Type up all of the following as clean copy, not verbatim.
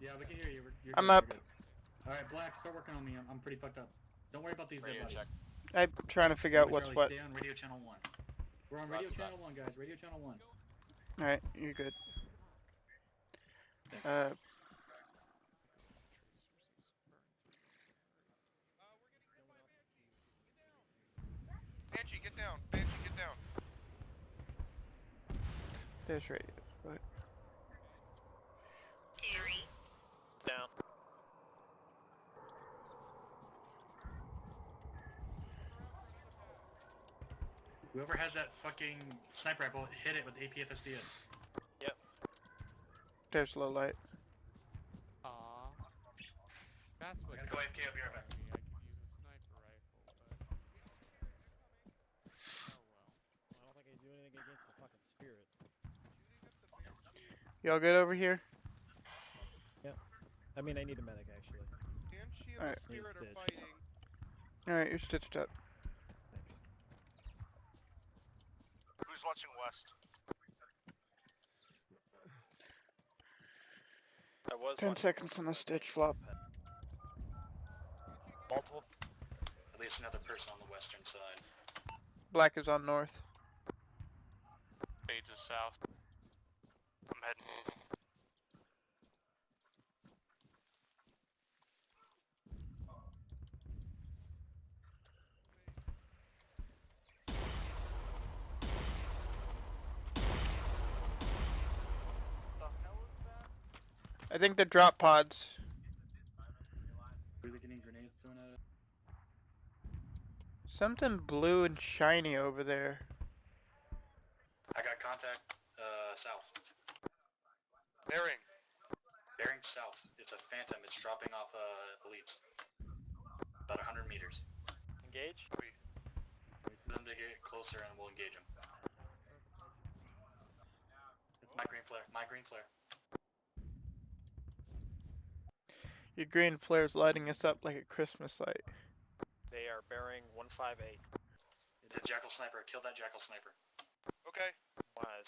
Yeah, we can hear you. You're I'm good, up. you're good. Alright, Black, start working on me. I'm pretty fucked up. Don't worry about these dead bodies. Check. I'm trying to figure out what's Charlie, what. Stay on radio channel 1. We're on radio channel 1, guys. Radio channel 1. Alright, you're good. Banshee, get down. Banshee, get down. There's radio. What? Down. Whoever has that fucking sniper rifle, hit it with APFSDS. Yep. There's low light. Aww. That's what. Gotta go AFK, I'll be right back. I could use a sniper rifle, but. Oh well. I don't think I can do anything against the fucking spirit. Y'all good over here? I mean, I need a medic actually. Banshee and Alright. the spirit are Stitch. fighting. Alright, you're stitched up. Who's watching west? I was 10 seconds on the stitch flop. multiple. At least another person on the western side. Black is on north. Fades is south. I'm heading. I think the drop pods. Really getting grenades thrown at it. Something blue and shiny over there. I got contact, south. Bearing. Bearing south. It's a phantom. It's dropping off, Elites. About 100 meters. Engage. Wait for them to get closer and we'll engage them. It's my green flare. My green flare. Your green flare's lighting us up like a Christmas light. They are bearing 158. The jackal sniper. Kill that jackal sniper. Okay. Wise.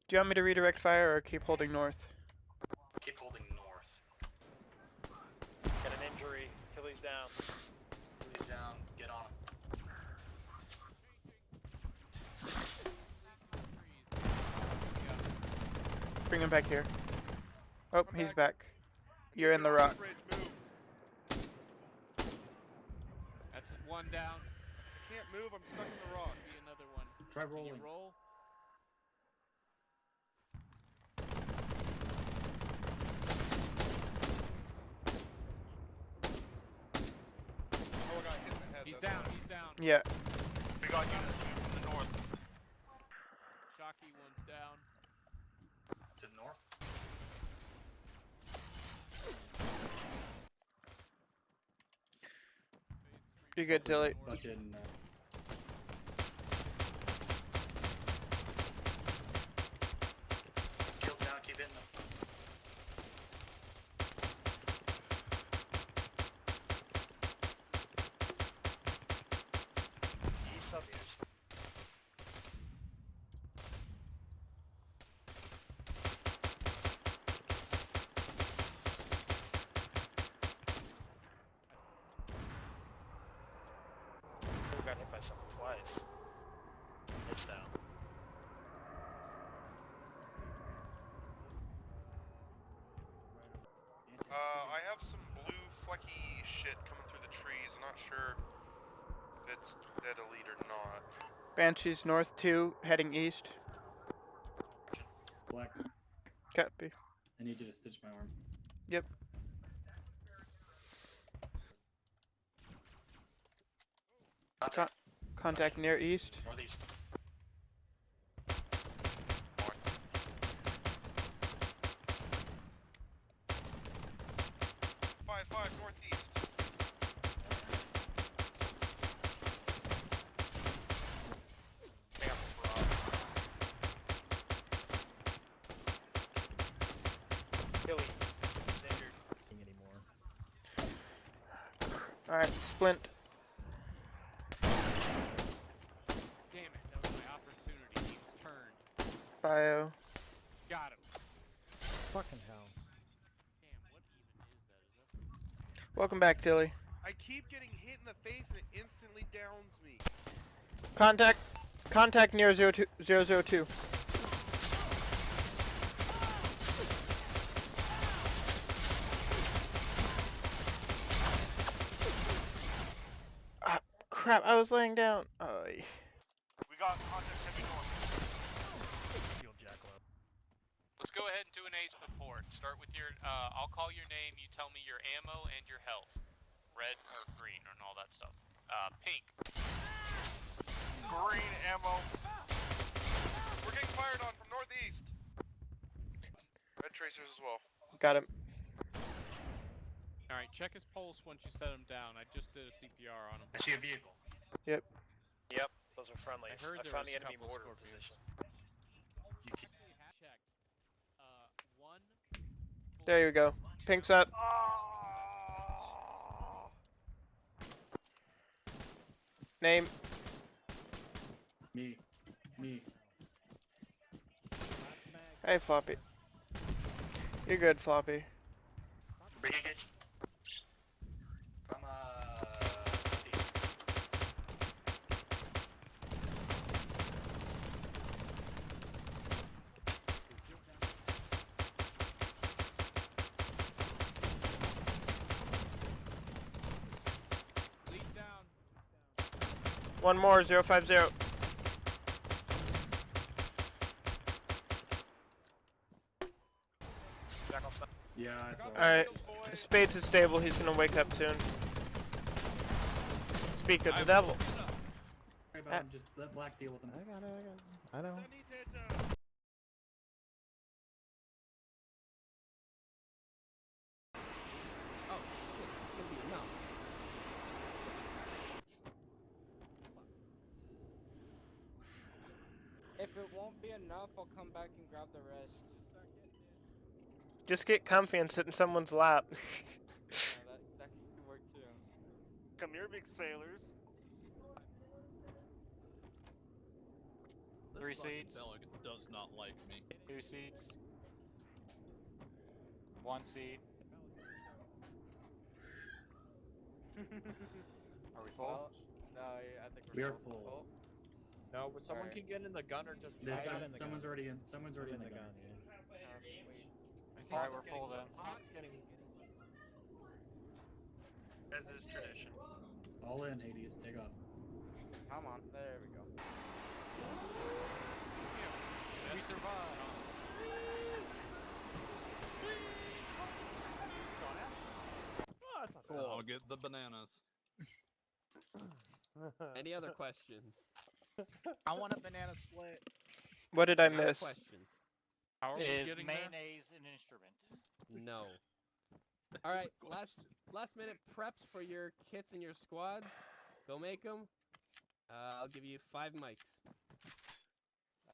Do you want me to redirect fire or keep holding north? Keep holding north. Got an injury. Achilles down. Please down. Get on him. Bring him back here. Oh, he's back. You're in the rock. That's one down. Can't move. I'm stuck in the rock. Be another one. Try Can you rolling. roll? Oh, I got hit in the head. He's that's down. fine. He's down. Yeah. We got units from the north. Shocky one's down. To the north. You're good, Tilly. Fucking, Kill down. Keep hitting them. East of yours. We got hit by something twice. It's down. I have some blue flecky shit coming through the trees. I'm not sure if it's dead elite or not. Banshee's north 2, heading east. Black. Copy. I need you to stitch my arm. Yep. Contact near east. Northeast. Five northeast. Damn, Rob. Killy. Injured. Anymore. Alright, splint. Damn it, that was my opportunity. He's turned. Bio. Got him. Fucking hell. Damn, what even is that? Welcome back, Tilly. I keep getting hit in the face and it instantly downs me. Contact near 002. Ah, crap, I was laying down. Oh, We got contact heavy north. Let's go ahead and do an ace report. Start with your, I'll call your name, you tell me your ammo and your health. Red or green and all that stuff. Pink. Green ammo. We're getting fired on from northeast. Red tracers as well. got him. Alright, check his pulse once you set him down. I just did a CPR on him. I see a vehicle. Yep, those are friendlies. I heard there found was the a enemy couple mortar scorpions. position. You keep Actually have checked. One. There you go. Pink's up. Name. Me. Hey, Floppy. You're good, Floppy. bring a hitch. From east. Lead down. One more, 050. Yeah, I saw. Alright, Spades is stable, he's gonna wake up soon. Speak of the devil. Worry about him, just let Black deal with him. I got it. I know. Oh shit, this is gonna be enough. If it won't be enough, I'll come back and grab the rest. Just get comfy and sit in someone's lap. Yeah, that could work too. Come here, big sailors. Three seats. Delegate does not like me. 2 seats. 1 seat. Are we full? Well, no, I think We're full. full. No, but someone Alright. can get in the gun or just. There's got in the someone's gun. already in. Someone's already in the gun. Alright, we're full then. As is tradition. All in, Hades. Take off. Come on, there we go. We survived. I'll get the bananas. Any other questions? I want a banana split. What did I Any other miss? question? How are we Is getting there? mayonnaise an instrument? No. All right, last minute preps for your kits and your squads. Go make them. I'll give you 5 mics.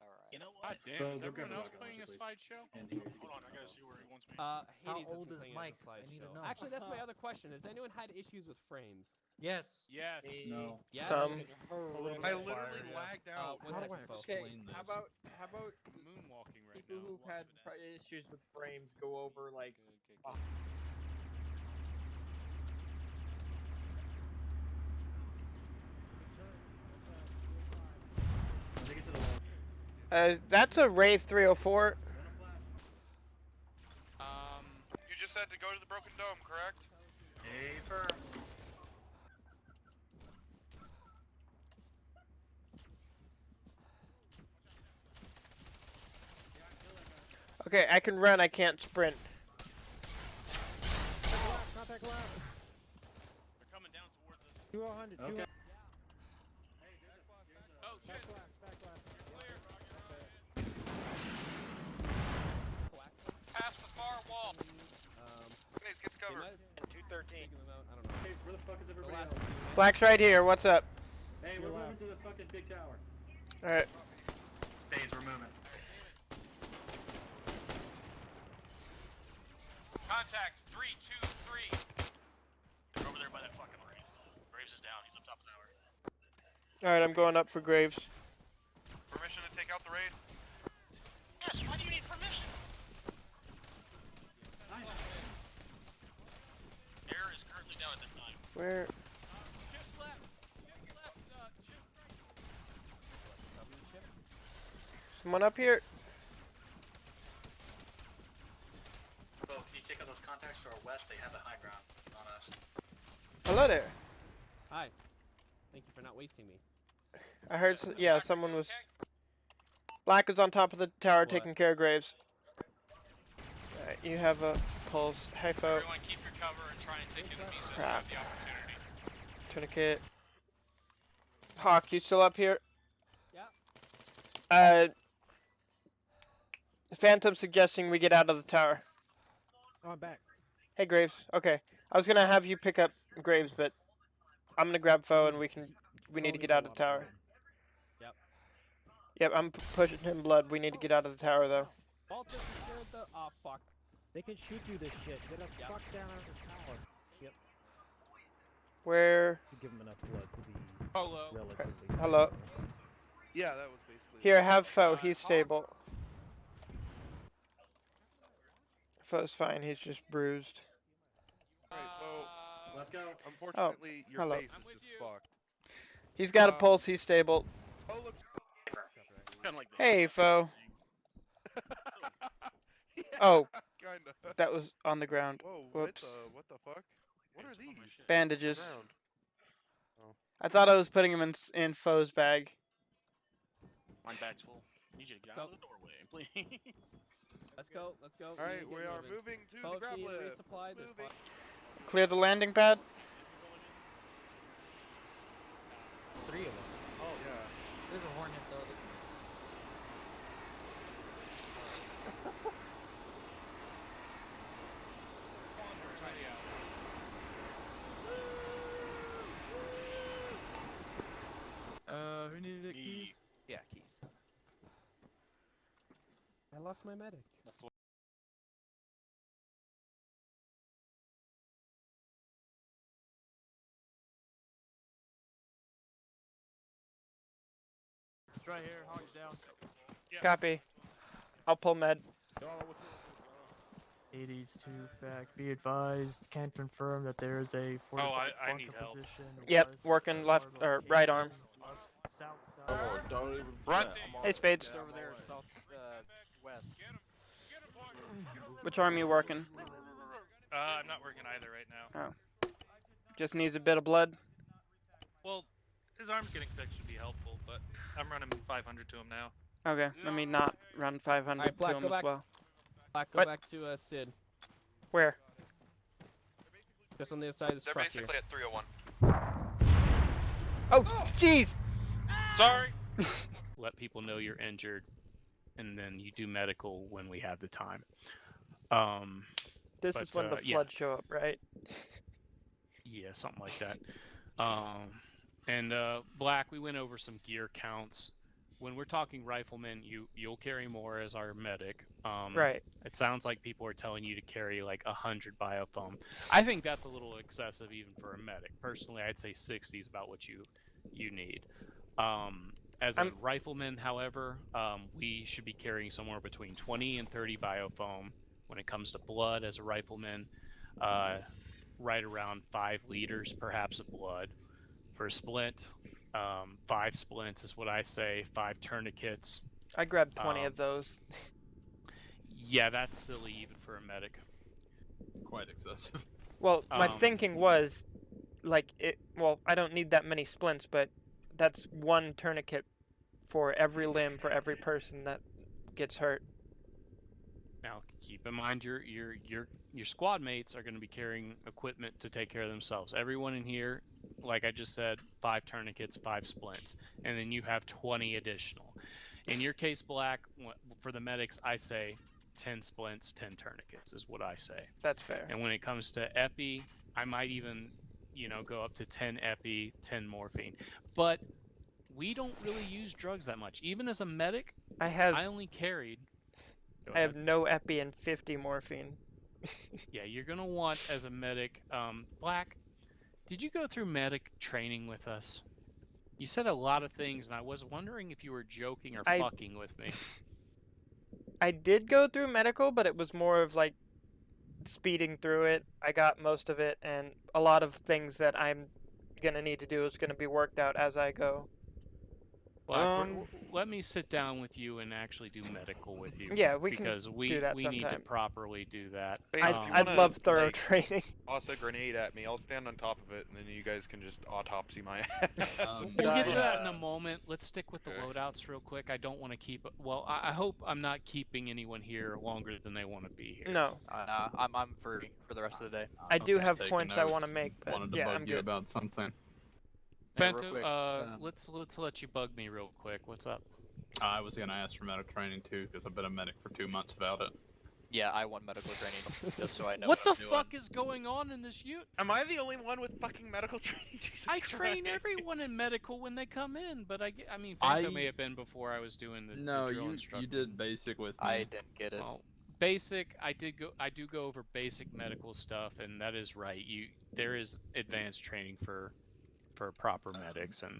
Alright. You know God what? damn, So, is go everyone grab else the playing a please. slideshow? And here. Hold on, I gotta see where he wants me. Hades old isn't is playing Mike? as a I need to slideshow. know. Actually, that's my other question. Has anyone had issues with frames? Yes. Yes. No. Yes. Some. I literally lagged out. One How second, do I folks. explain this? How about Moonwalking right people now. who've had issues with frames go over like When they get to the wall. That's a Wraith 304. You just had to go to the broken dome, correct? Stay firm. Okay, I can run, I can't sprint. Contact lab. They're coming down towards us. 200. Okay. Oh shit. Back lab. Past the far wall. Grenades, get to cover. And 213. I don't know. Hey, where the fuck is The everybody last else? Black's right here, what's up? Hey, Your we're left. moving to the fucking big tower. Alright. Spades, we're moving. Contact 323. They're over there by that fucking Wraith. Alright, I'm going up for Graves. Permission to take out the raid? Yes, why do you need permission? Air is currently down at this time. Where? Shift left. Shift left. Shift right. Someone up here? Bo, can you take out those contacts to our west? They have the high ground on us. Hello there. Hi. Thank you for not wasting me. I heard, yeah, someone was... Black is on top of the tower What? taking care of Graves. Alright, you have a pulse. Hey, foe. Everyone keep your cover and try and take enemies as you Crap. have the opportunity. Tourniquet. Hawk, you still up here? Yeah. Phantom suggesting we get out of the tower. Oh, I'm back. Hey, Graves. Okay. I was gonna have you pick up Graves, but I'm gonna grab foe and we need to get out of the tower. Yep. Yep, I'm pushing him blood. We need to get out of the tower, though. Vault just secured the. Oh fuck. They can shoot you this shit. Get the Yep. fuck down out of the tower. Yep. Where? You give them enough blood to be Hello. relatively. Hello. Yeah, that was basically... Here, have foe. He's stable. Foe's fine. He's just bruised. Alright, well, Let's go. unfortunately, your hello. face I'm is with just you. fucked. He's got a pulse. He's stable. Oh, look. Kind of like the Hey, foe. Yeah, Oh, kinda. that was on the ground. Whoa, Whoops. what the fuck? What are these? Bandages. Ground. I thought I was putting him in foe's bag. My bag's full. Need you to get out of the doorway, please. Let's go. Let's go. We need Alright, to we get are moving. moving to the Folks, grab we need to lift. resupply. There's Moving. Clear the landing pad. 3 of them. Oh, yeah. There's a hornet though. Who needed it? Keys? Yeah, keys. I lost my medic. It's right here. Hog's down. Copy. I'll pull med. 80s to fact. Be advised. Can confirm that there is a fortified I bunker need help. position. Yep, west working of left our or right arm. location of south. Don't even Front. Hey, Spades. over there, south west. Which arm you working? I'm not working either right now. Just needs a bit of blood. Well, his arm's getting fixed would be helpful, but I'm running 500 to him now. Okay, let me not run 500 Alright, Black, to him go as back. well. Black, go What? back to Sid. Where? Just on the other side of this They're truck here. basically at 301. Oh, jeez! Sorry! Let people know you're injured, and then you do medical when we have the time. This But, is when the yeah. floods show up, right? Yeah, something like that. And Black, we went over some gear counts. When we're talking riflemen, you'll carry more as our medic. Right. It sounds like people are telling you to carry like 100 biofoam. I think that's a little excessive even for a medic. Personally, I'd say 60 is about what you need. As a rifleman, however, we should be carrying somewhere between 20 and 30 biofoam. When it comes to blood as a rifleman, right around 5 liters perhaps of blood. For a splint, 5 splints is what I say, 5 tourniquets. I grabbed 20 of those. Yeah, that's silly even for a medic. Quite excessive. Well, my thinking was, like, well, I don't need that many splints, but that's 1 tourniquet for every limb for every person that gets hurt. Now, keep in mind your squad mates are going to be carrying equipment to take care of themselves. Everyone in here, like I just said, 5 tourniquets, 5 splints, and then you have 20 additional. In your case, Black, for the medics, I say 10 splints, 10 tourniquets is what I say. That's fair. And when it comes to epi, I might even, go up to 10 epi, 10 morphine. But we don't really use drugs that much. Even as a medic, I only carried... I have no epi and 50 morphine. Yeah, you're going to want, as a medic, Black, did you go through medic training with us? You said a lot of things, and I was wondering if you were joking or I- fucking with me. I did go through medical, but it was more of like speeding through it. I got most of it, and a lot of things that I'm gonna need to do is gonna be worked out as I go. Black, let me sit down with you and actually do medical with you. Yeah, we can because we do that we need to sometime. properly do that. Hey, I'd, if you I'd wanna, love thorough like, training. toss a grenade at me, I'll stand on top of it, and then you guys can just autopsy my ass. We'll get to that in a moment. Let's stick with the loadouts real quick. I don't want to keep. Well, I hope I'm not keeping anyone here longer than they want to be here. No, I'm free for the rest of the day. I do have taking points I notes. want to make, but Wanted to yeah, bug I'm you good. about something. Hey, real Fento, quick, let's let you bug me real quick. What's up? I was gonna ask for medical training too, because I've been a medic for 2 months without it. Yeah, I want medical training, just so I know What the I'm doing. fuck is going on in this unit? Am I the only one with fucking medical training? Jesus I train Christ. everyone in medical when they come in, but I mean, Fento may have been before I was doing the No, drill you instructor. did basic with me. I didn't get it. Well, basic, I do go over basic medical stuff, and that is right. There is advanced training for proper medics, and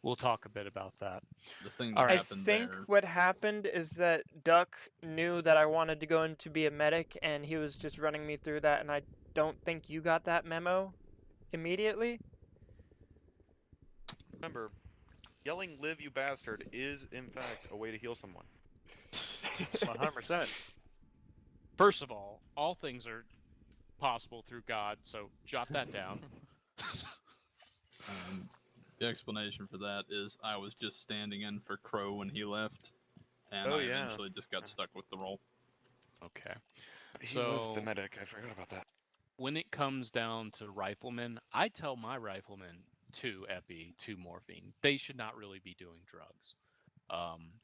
we'll talk a bit about that. The thing I that happened think there. what happened is that Duck knew that I wanted to go in to be a medic, and he was just running me through that, and I don't think you got that memo immediately. Remember, yelling "live, you bastard" is, in fact, a way to heal someone. 100%. First of all things are possible through God, so jot that down. The explanation for that is I was just standing in for Crow when he left, and Oh, I yeah. eventually just got stuck with the role. Okay. He was the medic. I forgot about that. When it comes down to riflemen, I tell my riflemen 2 epi, 2 morphine. They should not really be doing drugs.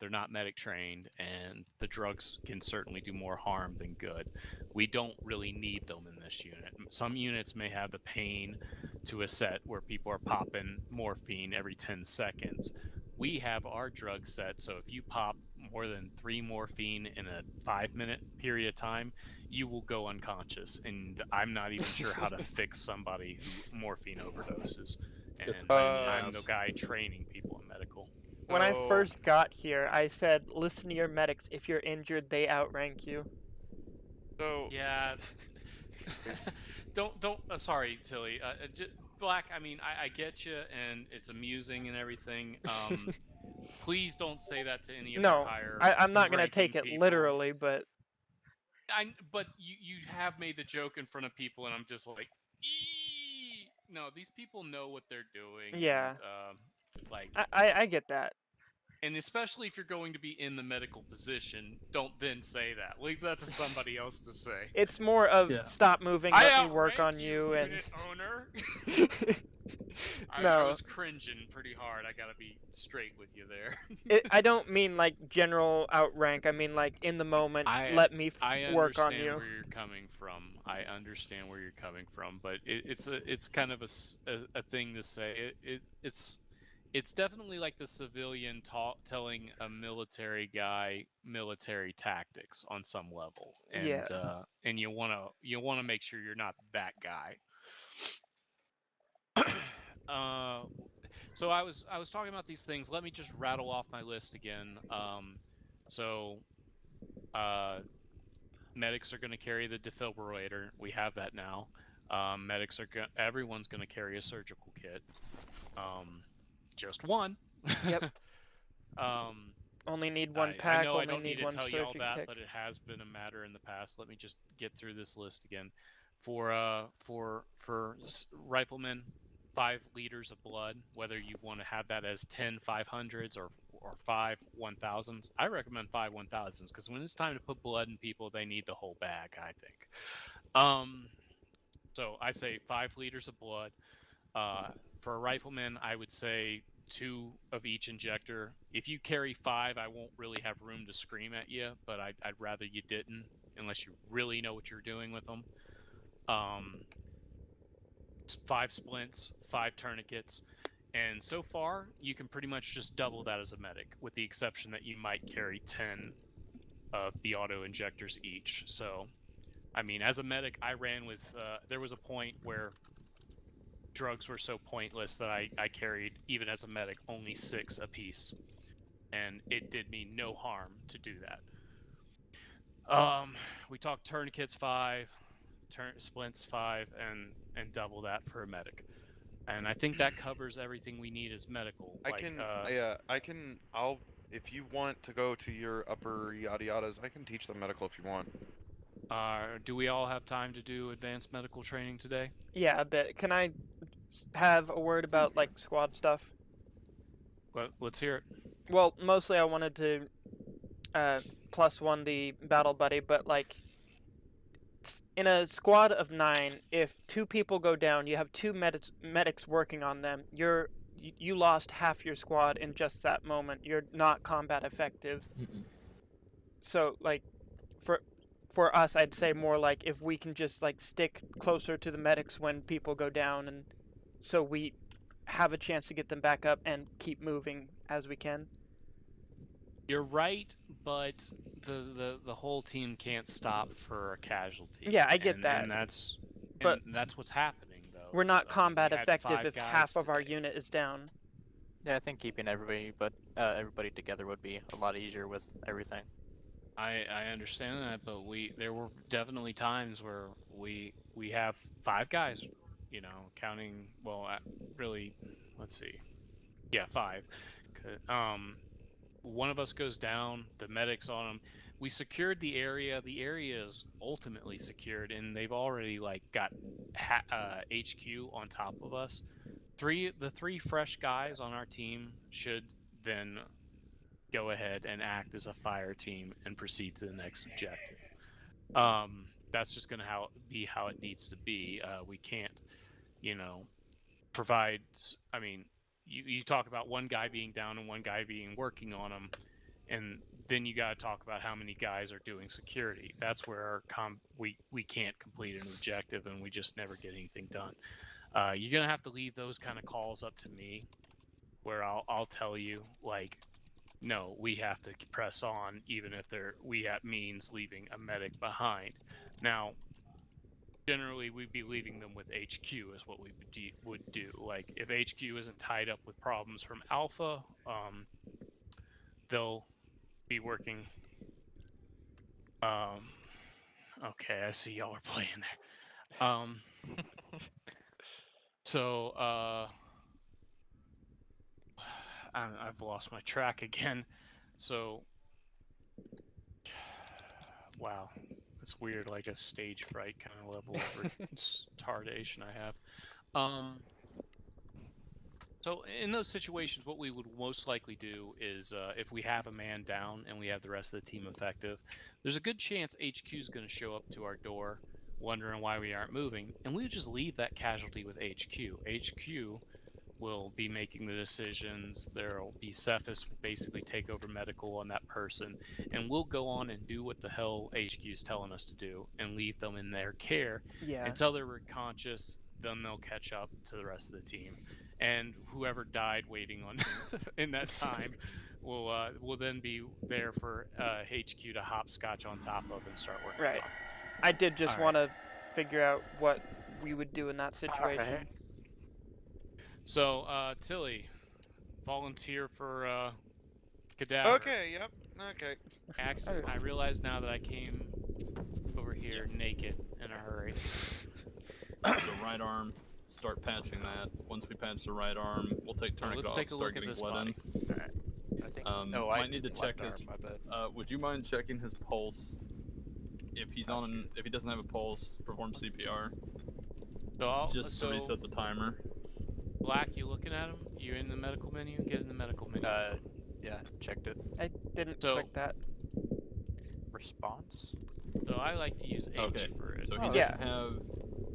They're not medic trained, and the drugs can certainly do more harm than good. We don't really need them in this unit. Some units may have the pain to a set where people are popping morphine every 10 seconds. We have our drug set, so if you pop more than 3 morphine in a 5-minute period of time, you will go unconscious, and I'm not even sure how to fix somebody who morphine overdoses. And I'm the guy training people in medical. When I first got here, I said, listen to your medics. If you're injured, they outrank you. So yeah, don't. Sorry, Tilly. Black. I mean, I get you, and it's amusing and everything. Please don't say that to any of your higher. I'm not gonna take it people. literally, but. But you have made the joke in front of people, and I'm just like, eee! No, these people know what they're doing. Yeah. And, like. I get that. And especially if you're going to be in the medical position, don't then say that. Leave that to somebody else to say. It's more of stop moving, let me work on you, and. Unit owner. No. I was cringing pretty hard. I gotta be straight with you there. I don't mean like general outrank. I mean like in the moment, let me work on you. I understand where you're coming from. I understand where you're coming from, but it's kind of a thing to say. It's definitely like the civilian telling a military guy military tactics on some level, and and you wanna make sure you're not that guy. So I was talking about these things. Let me just rattle off my list again. Medics are going to carry the defibrillator. We have that now. Medics are everyone's going to carry a surgical kit. Just one. Yep. Only need one pack. I know only I don't need need to one tell you all surgery that, kit. but it has been a matter in the past. Let me just get through this list again. For riflemen, 5 liters of blood. Whether you want to have that as 10 500s or 5 1000s, I recommend 5 1000s because when it's time to put blood in people, they need the whole bag. I think. So I say 5 liters of blood. For a rifleman, I would say 2 of each injector. If you carry 5, I won't really have room to scream at you, but I'd rather you didn't, unless you really know what you're doing with them. 5 splints, 5 tourniquets, and so far you can pretty much just double that as a medic, with the exception that you might carry 10 of the auto injectors each. So, I mean, as a medic, I ran with. There was a point where drugs were so pointless that I carried, even as a medic, only 6 apiece. And it did me no harm to do that. We talked tourniquets 5, splints 5, and double that for a medic. And I think that covers everything we need as medical. If you want to go to your upper yada yadas, I can teach them medical if you want. Do we all have time to do advanced medical training today? Yeah, a bit. Can I have a word about like squad stuff? Well, let's hear it. Well, mostly I wanted to +1 the battle buddy, but like in a squad of 9, if 2 people go down, you have 2 medics working on them. You lost half your squad in just that moment. You're not combat effective. So like for us, I'd say more like if we can just like stick closer to the medics when people go down, and so we have a chance to get them back up and keep moving as we can. You're right, but the whole team can't stop for a casualty. Yeah, I get that. And that's what's happening though. We're not combat we had effective 5 if guys half of our today. unit is down. Yeah, I think keeping everybody together would be a lot easier with everything. I understand that, but there were definitely times where we have 5 guys, you know, counting, well, really, let's see, yeah, 5. One of us goes down, the medic's on him. We secured the area. The area is ultimately secured, and they've already like got HQ on top of us. The 3 fresh guys on our team should then go ahead and act as a fire team and proceed to the next objective. That's just going to be how it needs to be. We can't, you know, provide. I mean, you talk about 1 guy being down and 1 guy being working on them, and then you got to talk about how many guys are doing security. That's where we can't complete an objective, and we just never get anything done. You're gonna have to leave those kind of calls up to me, where I'll tell you like, no, we have to press on, even if means leaving a medic behind. Now, generally, we'd be leaving them with HQ is what we would do. Like, if HQ isn't tied up with problems from Alpha, they'll be working. Okay, I see y'all are playing there. So, I've lost my track again. So, wow. It's weird, like a stage fright kind of level of retardation I have. So in those situations, what we would most likely do is, if we have a man down and we have the rest of the team effective, there's a good chance HQ is going to show up to our door, wondering why we aren't moving, and we would just leave that casualty with HQ. HQ will be making the decisions. There'll be Cephas basically take over medical on that person, and we'll go on and do what the hell HQ is telling us to do and leave them in their care until they're conscious. Then they'll catch up to the rest of the team, and whoever died waiting on in that time will then be there for HQ to hopscotch on top of and start working. Right. I did just want to figure out what we would do in that situation. So, Tilly, volunteer for cadaver. Okay, yep, okay. Accident. I realize now that I came over here naked in a hurry. So right arm, start patching that. Once we patch the right arm, we'll take tourniquet off, start getting blood in. Alright. I think. Might need to check his. Would you mind checking his pulse? If he's if he doesn't have a pulse, perform CPR. Just to reset the timer. Black, you looking at him? You in the medical menu? Get in the medical menu. Yeah, checked it. I didn't click that. Response? So I like to use H for it. So he doesn't have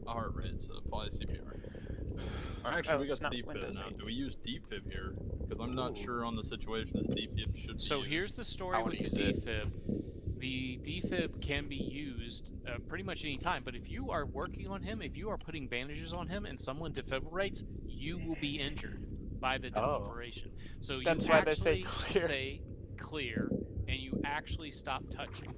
a heart rate, so apply CPR. Or actually, we got the defib now. Do we use defib here? Because I'm not sure on the situation as defib should be So used. here's the story with the defib. The defib can be used pretty much any time, but if you are working on him, if you are putting bandages on him and someone defibrillates, you will be injured by the defibrillation. So that's you why actually they say clear. say clear, and you actually stop touching.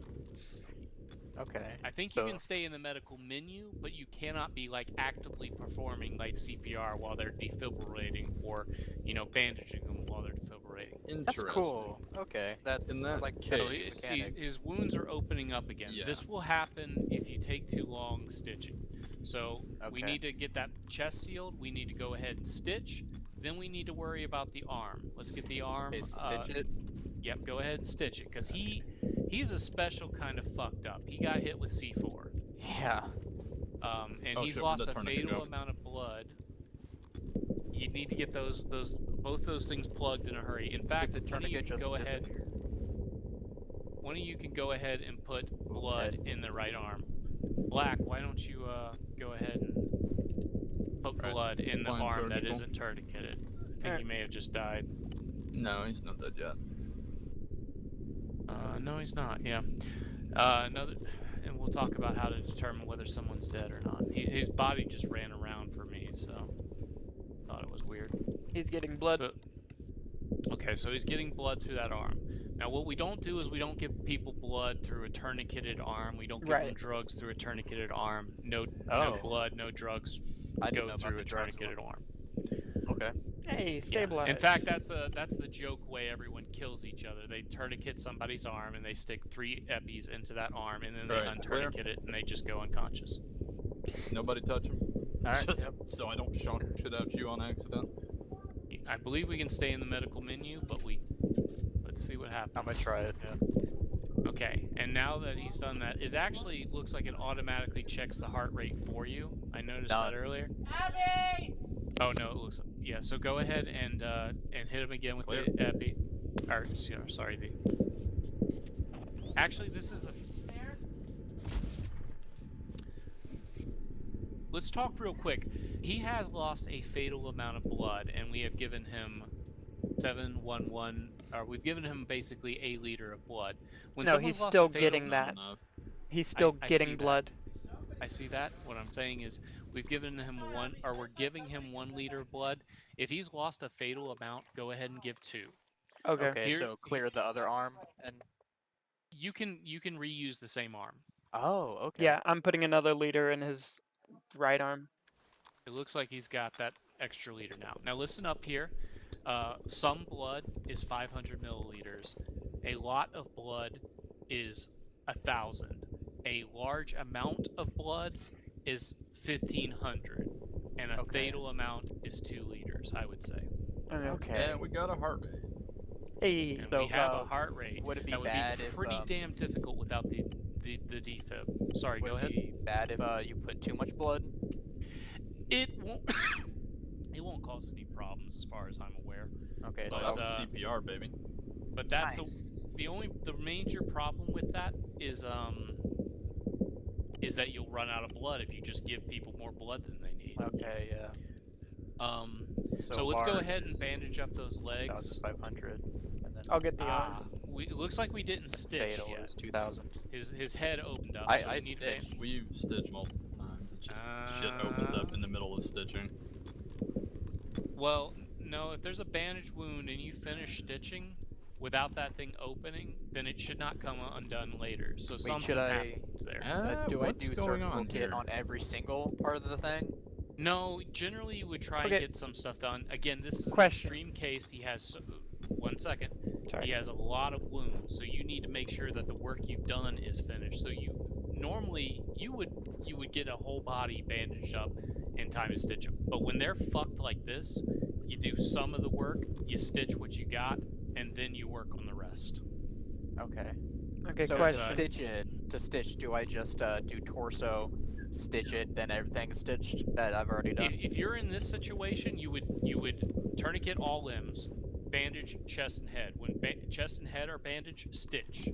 Okay. I think so you can stay in the medical menu, but you cannot be like actively performing like CPR while they're defibrillating, or bandaging them while they're defibrillating. That's Interesting. cool. Okay, that's In that like case, His wounds are opening up again. Yeah. This will happen if you take too long stitching. So we Okay. need to get that chest sealed. We need to go ahead and stitch. Then we need to worry about the arm. Let's get the arm. stitch it. Yep, go ahead and stitch it, because he's a special kind of fucked up. He got hit with C4. Yeah. And Oh, he's shit, lost where'd a that tourniquet fatal go? amount of blood. You need to get both those things plugged in a hurry. In fact, Did the one of you tourniquet can just go ahead. disappear? One of you can go ahead and put blood in the right arm. Black, why don't you go ahead and put blood in the Fine, arm that surgical. isn't tourniqueted? I think he may have just died. No, he's not dead yet. No, he's not. Yeah. Another, and we'll talk about how to determine whether someone's dead or not. His body just ran around for me, so thought it was weird. He's getting blood. Okay, so he's getting blood through that arm. Now, what we don't do is we don't give people blood through a tourniqueted arm. We don't give them drugs through a tourniqueted arm. No blood, no drugs go through a tourniqueted arm. Okay. Hey, stabilize. In fact, that's the joke way everyone kills each other. They tourniquet somebody's arm and they stick 3 epis into that arm, and then they untourniquet it and they just go unconscious. Nobody touch him. Alright, Just so I don't shock shit out you on accident. I believe we can stay in the medical menu, but let's see what happens. I'm gonna try it. Yeah. Okay, and now that he's done that, it actually looks like it automatically checks the heart rate for you. I noticed that earlier. Abby! Oh no, it looks so go ahead and hit him again with the epi. Or sorry, the. Actually, this is the. Let's talk real quick. He has lost a fatal amount of blood, and we have given him 711. Or we've given him basically a liter of blood. When no, he's still getting that. He's still getting blood. I see that. What I'm saying is, we've given him we're giving him 1 liter of blood. If he's lost a fatal amount, go ahead and give 2. Okay. So clear the other arm, and you can reuse the same arm. Oh, okay. Yeah, I'm putting another liter in his right arm. It looks like he's got that extra liter now. Now listen up here. Some blood is 500 milliliters. A lot of blood is 1,000. A large amount of blood is 1,500. And a fatal amount is 2 liters, I would say. Okay. And we got a heart rate. Hey. And So, we have a heart rate. Would it be that would bad be if pretty damn difficult without the defib. Sorry, go ahead. Would it be bad if you put too much blood? It won't. It won't cause any problems as far as I'm aware. Okay, But, so CPR, baby. But that's the major problem with that is that you'll run out of blood if you just give people more blood than they need. Okay, yeah. So let's go ahead and bandage up those legs. 500. And then I'll get the arm. It looks like we didn't stitch fatal yet. is 2,000. His head opened up. I so we need to stitched. We've stitched multiple times. It's just shit opens up in the middle of stitching. Well, no, if there's a bandage wound and you finish stitching without that thing opening, then it should not come undone later. So something happens there. Do I what's do going surgical on kit here? on every single part of the thing? No, generally you would try and get some stuff done. Again, this is an extreme case. He has 1 second. Sorry. He has a lot of wounds, so you need to make sure that the work you've done is finished. So you normally you would get a whole body bandaged up in time to stitch them. But when they're fucked like this, you do some of the work, you stitch what you got, and then you work on the rest. Okay. Okay, so question. To stitch, do I just do torso, stitch it, then everything stitched that I've already done? If you're in this situation, you would tourniquet all limbs, bandage chest and head. When chest and head are bandaged, stitch.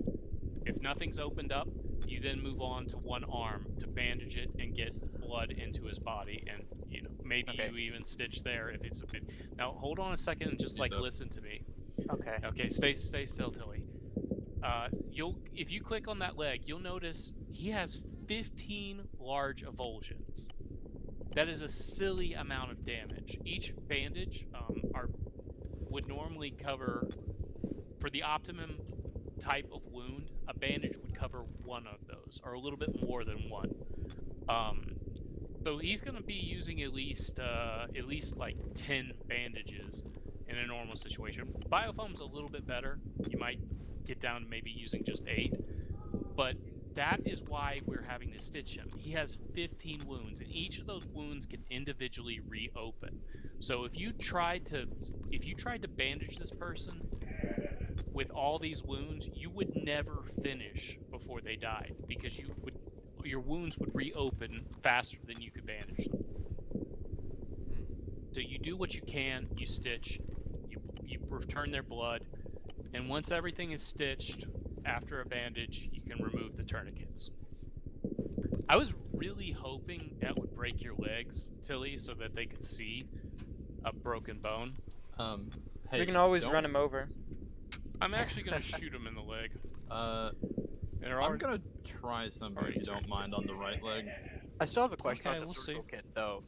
If nothing's opened up, you then move on to one arm to bandage it and get blood into his body, and maybe you even stitch there if it's a bit. Now hold on a second and just listen to me. Okay. Okay, stay still, Tilly. If you click on that leg, you'll notice he has 15 large avulsions. That is a silly amount of damage. Each bandage would normally cover, for the optimum type of wound, a bandage would cover one of those, or a little bit more than one. So he's gonna be using at least like 10 bandages in a normal situation. Biofoam's a little bit better. You might get down to maybe using just 8, but that is why we're having to stitch him. He has 15 wounds, and each of those wounds can individually reopen. So if you tried to bandage this person with all these wounds, you would never finish before they died, because your wounds would reopen faster than you could bandage them. So you do what you can, you stitch, you return their blood, and once everything is stitched, after a bandage, you can remove the tourniquets. I was really hoping that would break your legs, Tilly, so that they could see a broken bone. Hey, we can always run him over. I'm actually gonna shoot him in the leg. I'm gonna try something if you don't mind on the right leg. I still have a question Okay, about the we'll surgical see. kit, though.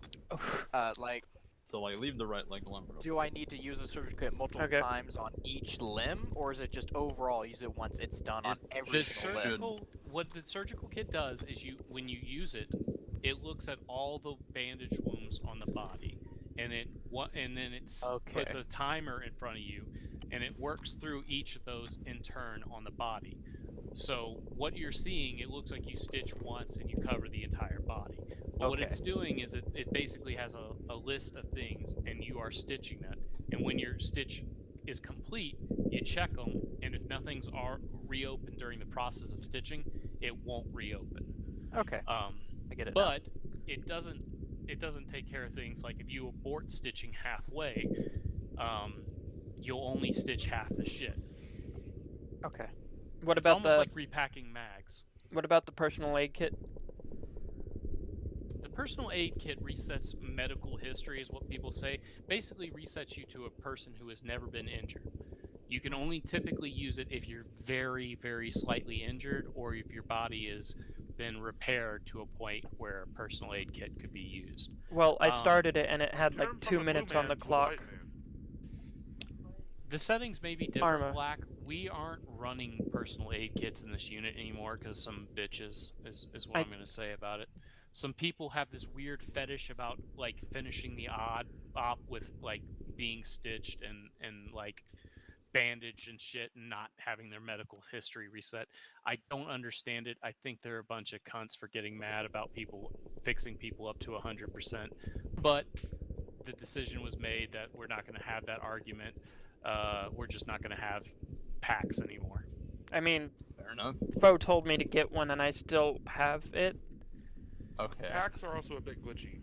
So like, leave the right leg alone. Do I need to use a surgical kit multiple times on each limb, or is it just overall use it once it's done on every single limb? What the surgical kit does is when you use it, it looks at all the bandage wounds on the body, and then it puts a timer in front of you, and it works through each of those in turn on the body. So what you're seeing, it looks like you stitch once and you cover the entire body. But what it's doing is it basically has a list of things, and you are stitching that. And when your stitch is complete, you check them, and if nothing's reopened during the process of stitching, it won't reopen. Okay. I get it. But it doesn't take care of things like if you abort stitching halfway, you'll only stitch half the shit. Okay. What It's about almost like repacking mags. What about the personal aid kit? The personal aid kit resets medical history, is what people say. Basically resets you to a person who has never been injured. You can only typically use it if you're very, very slightly injured, or if your body has been repaired to a point where a personal aid kit could be used. Well, I started it and it had like 2 minutes on the clock. The settings may be different, Arma. Black. We aren't running personal aid kits in this unit anymore because some bitches is what I'm going to say about it. Some people have this weird fetish about like finishing the op with like being stitched and like bandaged and shit, and not having their medical history reset. I don't understand it. I think they're a bunch of cunts for getting mad about people fixing people up to 100%. But the decision was made that we're not going to have that argument. We're just not going to have packs anymore. I mean, fair enough. Fo told me to get one, and I still have it. Okay. Packs are also a bit glitchy.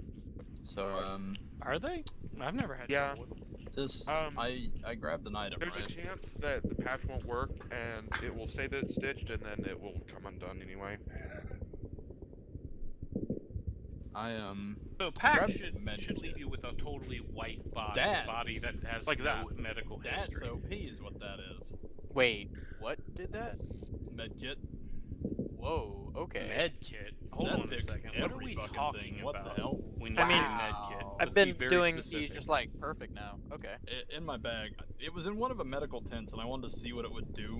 So are they? I've never had trouble with them. This I grabbed an item. There's a chance that the patch won't work, and it will say that it's stitched, and then it will come undone anyway. So pack should leave you with a totally white body that has like no medical history. That's OP is what that is. Wait, what did that? Medkit. Whoa, okay. Medkit? Hold on a second. What are we talking What about? the hell? When you say medkit? I've been doing. He's just like perfect now. Okay. In my bag. It was in one of the medical tents, and I wanted to see what it would do.